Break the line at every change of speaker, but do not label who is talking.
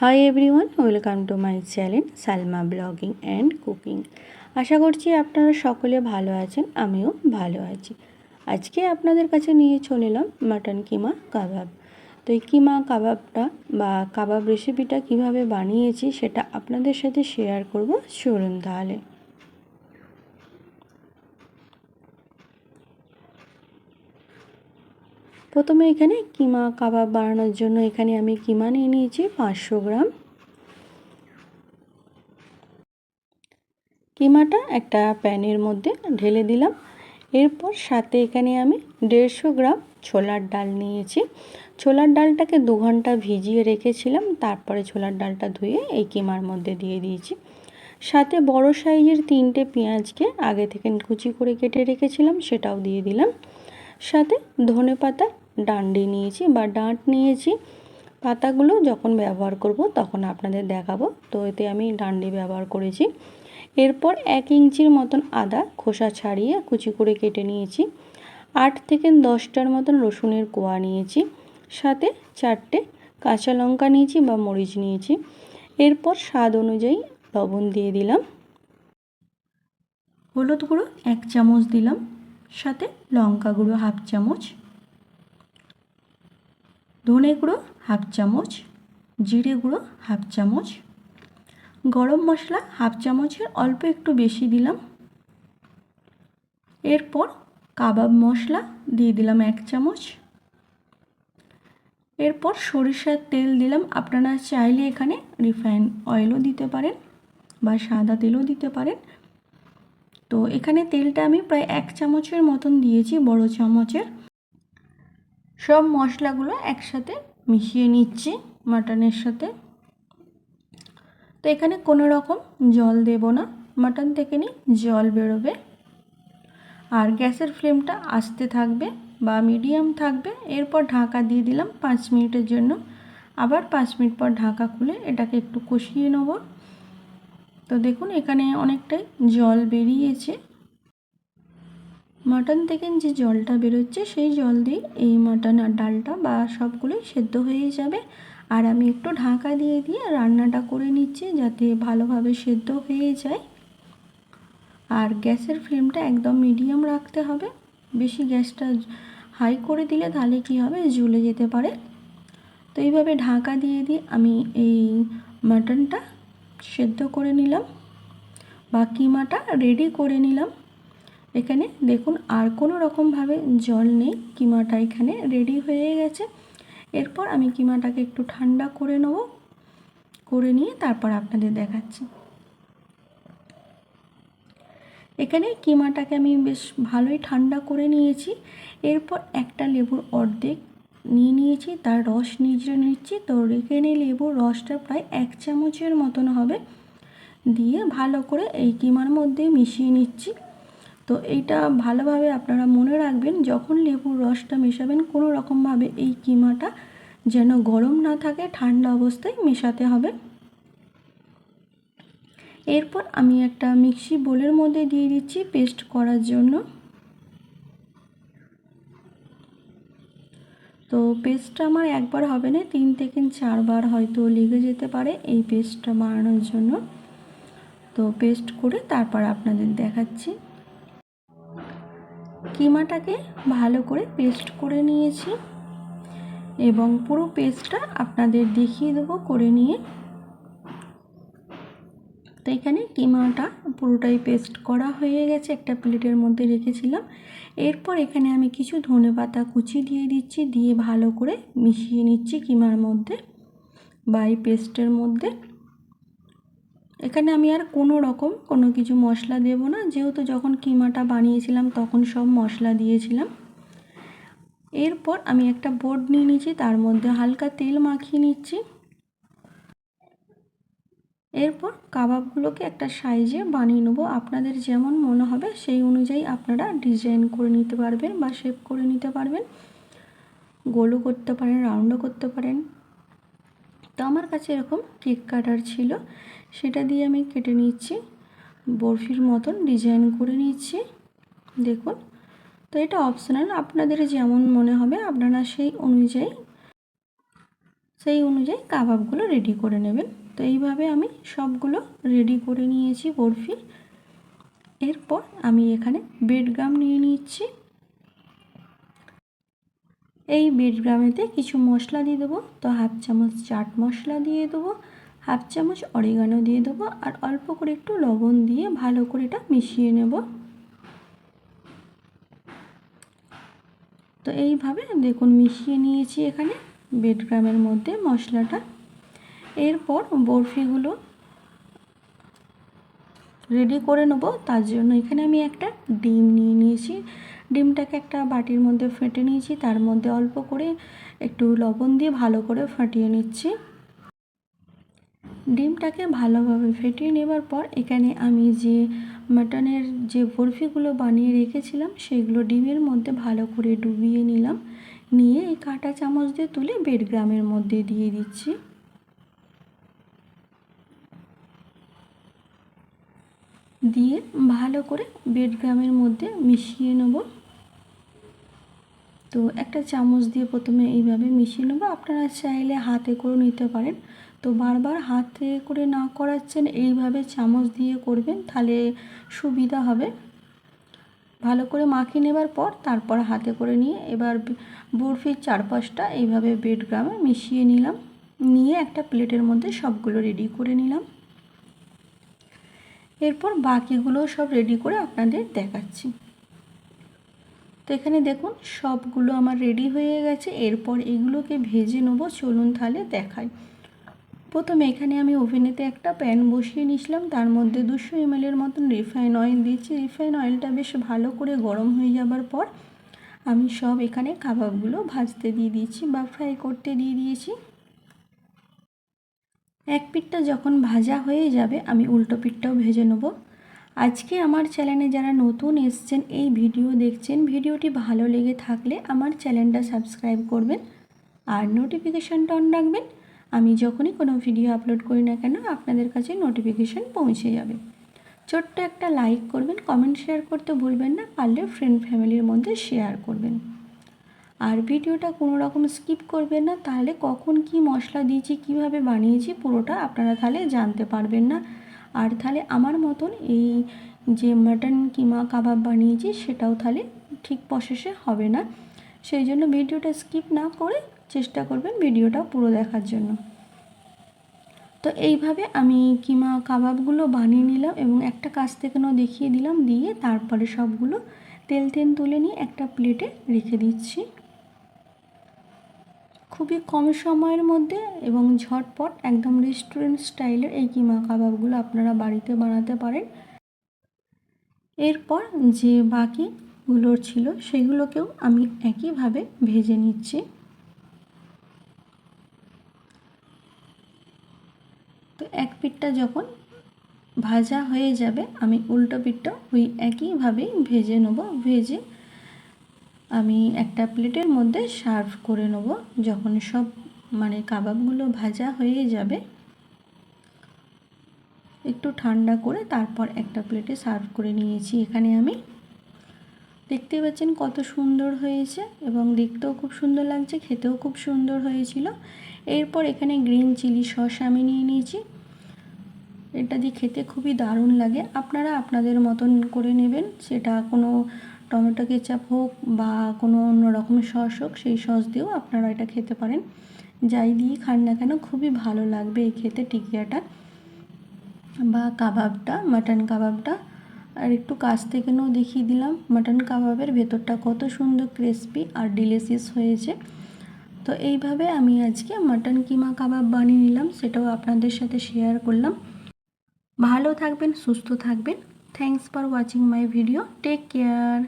High everyone, welcome to my channel Salma blogging and cooking. আশা করছি আপনারা সকলে ভালো আছেন, আমিও ভালো আছি। আজকে আপনাদের কাছে নিয়ে চলে এলাম মাটন কিমা কাবাব। তো এই কিমা কাবাবটা বা কাবাব রেসিপিটা কিভাবে বানিয়েছি সেটা আপনাদের সাথে শেয়ার করব। চলুন তাহলে। প্রথমে এখানে কিমা কাবাব বানানোর জন্য এখানে আমি কিমা নিয়ে নিয়েছি 500 গ্রাম। কিমাটা একটা প্যানের মধ্যে ঢেলে দিলাম। এরপর সাথে এখানে আমি 150 গ্রাম ছোলার ডাল নিয়েছি। ছোলার ডালটাকে 2 ঘন্টা ভিজিয়ে রেখেছিলাম, তারপরে ছোলার ডালটা ধুয়ে এই কিমার মধ্যে দিয়ে দিয়েছি। সাথে বড় সাইজের 3টে পেঁয়াজকে আগে থেকে কুচি করে কেটে রেখেছিলাম, সেটাও দিয়ে দিলাম। সাথে ধনেপাতা ডাঁটি নিয়েছি বা ডাঁট নিয়েছি। পাতাগুলো যখন ব্যবহার করব তখন আপনাদের দেখাবো, তো এতে আমি ডাঁটি ব্যবহার করেছি। এরপর 1 ইঞ্চির মতন আদা খোসা ছাড়িয়ে কুচি করে কেটে নিয়েছি। 8 থেকে 10টার মতন রসুনের কোয়া নিয়েছি। সাথে 4টে কাঁচা লঙ্কা নিয়েছি বা মরিচ নিয়েছি। এরপর স্বাদ অনুযায়ী লবণ দিয়ে দিলাম। হলুদ গুঁড়ো 1 চামচ দিলাম। সাথে লঙ্কা গুঁড়ো 1/2 চামচ, ধনে গুঁড়ো 1/2 চামচ, জিরে গুঁড়ো 1/2 চামচ, গরম মশলা 1/2 চামচের অল্প একটু বেশি দিলাম। এরপর কাবাব মশলা দিয়ে দিলাম 1 চামচ। এরপর সরিষার তেল দিলাম। আপনারা চাইলে এখানে রিফাইন অয়েলও দিতে পারেন বা সাদা তেলও দিতে পারেন। তো এখানে তেলটা আমি প্রায় 1 চামচের মতন দিয়েছি, বড় চামচের। সব মশলাগুলো একসাথে মিশিয়ে নিচ্ছি মাটনের সাথে। তো এখানে কোনো রকম জল দেব না, মাটন থেকে জল বেরোবে। আর গ্যাসের ফ্লেমটা আস্তে থাকবে বা মিডিয়াম থাকবে। এরপর ঢাকা দিয়ে দিলাম 5 মিনিটের জন্য। আবার 5 মিনিট পর ঢাকা খুলে এটাকে একটু কষিয়ে নেব। তো দেখুন এখানে অনেকটাই জল বেরিয়েছে। মাটন থেকে যে জলটা বেরোচ্ছে সেই জল দিয়ে এই মাটন আর ডালটা বা সবগুলোই সেদ্ধ হয়ে যাবে। আর আমি একটু ঢাকা দিয়ে রান্নাটা করে নিচ্ছি যাতে ভালোভাবে সেদ্ধ হয়ে যায়। আর গ্যাসের ফ্লেমটা একদম মিডিয়াম রাখতে হবে। বেশি গ্যাসটা হাই করে দিলে তাহলে কী হবে, জ্বলে যেতে পারে। তো এইভাবে ঢাকা দিয়ে আমি এই মাটনটা সেদ্ধ করে নিলাম বা কিমাটা রেডি করে নিলাম। এখানে দেখুন আর কোনো রকমভাবে জল নেই, কিমাটা এখানে রেডি হয়ে গেছে। এরপর আমি কিমাটাকে একটু ঠান্ডা করে নেব, করে নিয়ে তারপর আপনাদের দেখাচ্ছি। এখানে কিমাটাকে আমি বেশ ভালোই ঠান্ডা করে নিয়েছি। এরপর একটা লেবুর অর্ধেক নিয়ে নিয়েছি, তার রস নিয়ে নিচ্ছি। তো এখানে লেবুর রসটা প্রায় 1 চামচের মতন হবে, দিয়ে ভালো করে এই কিমার মধ্যে মিশিয়ে নিচ্ছি। তো এইটা ভালোভাবে আপনারা মনে রাখবেন, যখন লেবুর রসটা মেশাবেন কোনো রকমভাবে এই কিমাটা যেন গরম না থাকে, ঠান্ডা অবস্থায় মেশাতে হবে। এরপর আমি একটা মিক্সি বোলের মধ্যে দিয়ে দিচ্ছি পেস্ট করার জন্য। তো পেস্টটা আমার একবার হবে না, 3 থেকে 4 বার হয়তো লেগে যেতে পারে এই পেস্টটা বানানোর জন্য। তো পেস্ট করে তারপর আপনাদের দেখাচ্ছি। কিমাটাকে ভালো করে পেস্ট করে নিয়েছি এবং পুরো পেস্টটা আপনাদের দেখিয়ে দেবো করে নিয়ে। তো এখানে কিমাটা পুরোটাই পেস্ট করা হয়ে গেছে, একটা প্লেটের মধ্যে রেখেছিলাম। এরপর এখানে আমি কিছু ধনেপাতা কুচি দিয়ে দিচ্ছি, দিয়ে ভালো করে মিশিয়ে নিচ্ছি কিমার মধ্যে বা এই পেস্টের মধ্যে। এখানে আমি আর কোনো কিছু মশলা দেব না, যেহেতু যখন কিমাটা বানিয়েছিলাম তখন সব মশলা দিয়েছিলাম। এরপর আমি একটা বোর্ড নিয়ে নিচ্ছি, তার মধ্যে হালকা তেল মাখিয়ে নিচ্ছি। এরপর কাবাবগুলোকে একটা সাইজে বানিয়ে নেব। আপনাদের যেমন মনে হবে সেই অনুযায়ী আপনারা ডিজাইন করে নিতে পারবেন বা শেপ করে নিতে পারবেন। গোলও করতে পারেন, রাউন্ডও করতে পারেন। তো আমার কাছে এরকম কেক কাটার ছিল, সেটা দিয়ে আমি কেটে নিচ্ছি, বরফির মতন ডিজাইন করে নিচ্ছি। দেখুন, তো এটা অপশনাল, আপনাদের যেমন মনে হবে আপনারা সেই অনুযায়ী সেই অনুযায়ী কাবাবগুলো রেডি করে নেবেন। তো এইভাবে আমি সবগুলো রেডি করে নিয়েছি বরফি। এরপর আমি এখানে বেডগ্রাম নিয়ে নিচ্ছি। এই বেডগ্রামেতে কিছু মশলা দিয়ে দেবো। তো হাফ চামচ চাট মশলা দিয়ে দেবো, হাফ চামচ অরিগানো দিয়ে দেবো, আর অল্প করে একটু লবণ দিয়ে ভালো করে এটা মিশিয়ে নেব। তো এইভাবে দেখুন মিশিয়ে নিয়েছি এখানে বেডগ্রামের মধ্যে মশলাটা। এরপর বরফিগুলো রেডি করে নেব। তার জন্য এখানে আমি একটা ডিম নিয়ে নিয়েছি। ডিমটাকে একটা বাটির মধ্যে ফেটে নিয়েছি, তার মধ্যে অল্প করে একটু লবণ দিয়ে ভালো করে ফাটিয়ে নিচ্ছি। ডিমটাকে ভালোভাবে ফেটিয়ে নেবার পর এখানে আমি যে মাটনের যে বরফিগুলো বানিয়ে রেখেছিলাম সেগুলো ডিমের মধ্যে ভালো করে ডুবিয়ে নিলাম। নিয়ে এই কাঁটা চামচ দিয়ে তুলে বেডগ্রামের মধ্যে দিয়ে দিচ্ছি। দিয়ে ভালো করে বেডগ্রামের মধ্যে মিশিয়ে নেব। তো একটা চামচ দিয়ে প্রথমে এইভাবে মিশিয়ে নেব। আপনারা চাইলে হাতে করে নিতে পারেন। তো বারবার হাতে করে না করাচ্ছেন, এইভাবে চামচ দিয়ে করবেন, তাহলে সুবিধা হবে। ভালো করে মাখিয়ে নেবার পর তারপর হাতে করে নিয়ে এবার বরফির চারপাশটা এইভাবে বেডগ্রামে মিশিয়ে নিলাম। নিয়ে একটা প্লেটের মধ্যে সবগুলো রেডি করে নিলাম। এরপর বাকিগুলো সব রেডি করে আপনাদের দেখাচ্ছি। তো এখানে দেখুন সবগুলো আমার রেডি হয়ে গেছে। এরপর এগুলোকে ভেজে নেবো। চলুন তাহলে দেখাই। প্রথমে এখানে আমি ওভেনেতে একটা প্যান বসিয়ে নিয়েছিলাম, তার মধ্যে 200 ml মতন রিফাইন অয়েল দিয়েছি। রিফাইন অয়েলটা বেশ ভালো করে গরম হয়ে যাবার পর আমি সব এখানে কাবাবগুলো ভাজতে দিয়ে দিয়েছি বা ফ্রাই করতে দিয়ে দিয়েছি। এক পিঠটা যখন ভাজা হয়ে যাবে আমি উল্টো পিঠটাও ভেজে নেব। আজকে আমার চ্যানেলে যারা নতুন এসছেন, এই ভিডিও দেখছেন, ভিডিওটি ভালো লেগে থাকলে আমার চ্যানেলটা সাবস্ক্রাইব করবেন আর নোটিফিকেশানটা অন রাখবেন। আমি যখনই কোনো ভিডিও আপলোড করি না কেন আপনাদের কাছে নোটিফিকেশান পৌঁছে যাবে। ছোট্ট একটা লাইক করবেন, কমেন্ট শেয়ার করতে ভুলবেন না, পারলে ফ্রেন্ড ফ্যামিলির মধ্যে শেয়ার করবেন। আর ভিডিওটা কোনো রকম স্কিপ করবেন না, তাহলে কখন কি মশলা দিয়েছি, কিভাবে বানিয়েছি পুরোটা আপনারা তাহলে জানতে পারবেন না। আর তাহলে আমার মতন এই যে মাটন কিমা কাবাব বানিয়েছি সেটাও তাহলে ঠিক প্রসেসে হবে না। সেই জন্য ভিডিওটা স্কিপ না করে চেষ্টা করবেন ভিডিওটা পুরো দেখার জন্য। তো এইভাবে আমি কিমা কাবাবগুলো বানিয়ে নিলাম এবং একটা কাছ থেকেও দেখিয়ে দিলাম। দিয়ে তারপরে সবগুলো তেল তুলে নিয়ে একটা প্লেটে রেখে দিচ্ছি। খুবই কম সময়ের মধ্যে এবং ঝটপট একদম রেস্টুরেন্ট স্টাইলের এই কিমা কাবাবগুলো আপনারা বাড়িতে বানাতে পারেন। এরপর যে বাকিগুলো ছিল সেগুলোকেও আমি একইভাবে ভেজে নিচ্ছি। তো এক পিঠটা যখন ভাজা হয়ে যাবে আমি উল্টো পিঠটা ওই একইভাবেই ভেজে নেব। ভেজে আমি একটা প্লেটের মধ্যে সার্ভ করে নেব। যখন সব কাবাবগুলো ভাজা হয়ে যাবে একটু ঠান্ডা করে তারপর একটা প্লেটে সার্ভ করে নিয়েছি। এখানে আমি দেখতে পাচ্ছেন কত সুন্দর হয়েছে এবং দেখতেও খুব সুন্দর লাগছে, খেতেও খুব সুন্দর হয়েছিল। এরপর এখানে গ্রিন চিলি সস আমি নিয়ে নিয়েছি। এটা দিয়ে খেতে খুবই দারুণ লাগে। আপনারা আপনাদের মতন করে নেবেন, সেটা কোনো টমেটো কেচাপ হোক বা কোনো অন্য রকম সস হোক, সেই সস দিয়েও আপনারা এটা খেতে পারেন। যাই দিয়ে খান না কেন খুবই ভালো লাগবে এই খেতে টিকিয়াটা বা কাবাবটা, মাটন কাবাবটা। আর একটু কাছ থেকেও দেখিয়ে দিলাম মাটন কাবাবের ভেতরটা কত সুন্দর ক্রিস্পি আর ডিলিশিয়াস হয়েছে। তো এইভাবে আমি আজকে মাটন কিমা কাবাব বানিয়ে নিলাম, সেটাও আপনাদের সাথে শেয়ার করলাম। ভালো থাকবেন, সুস্থ থাকবেন। Thanks for watching my video. Take care.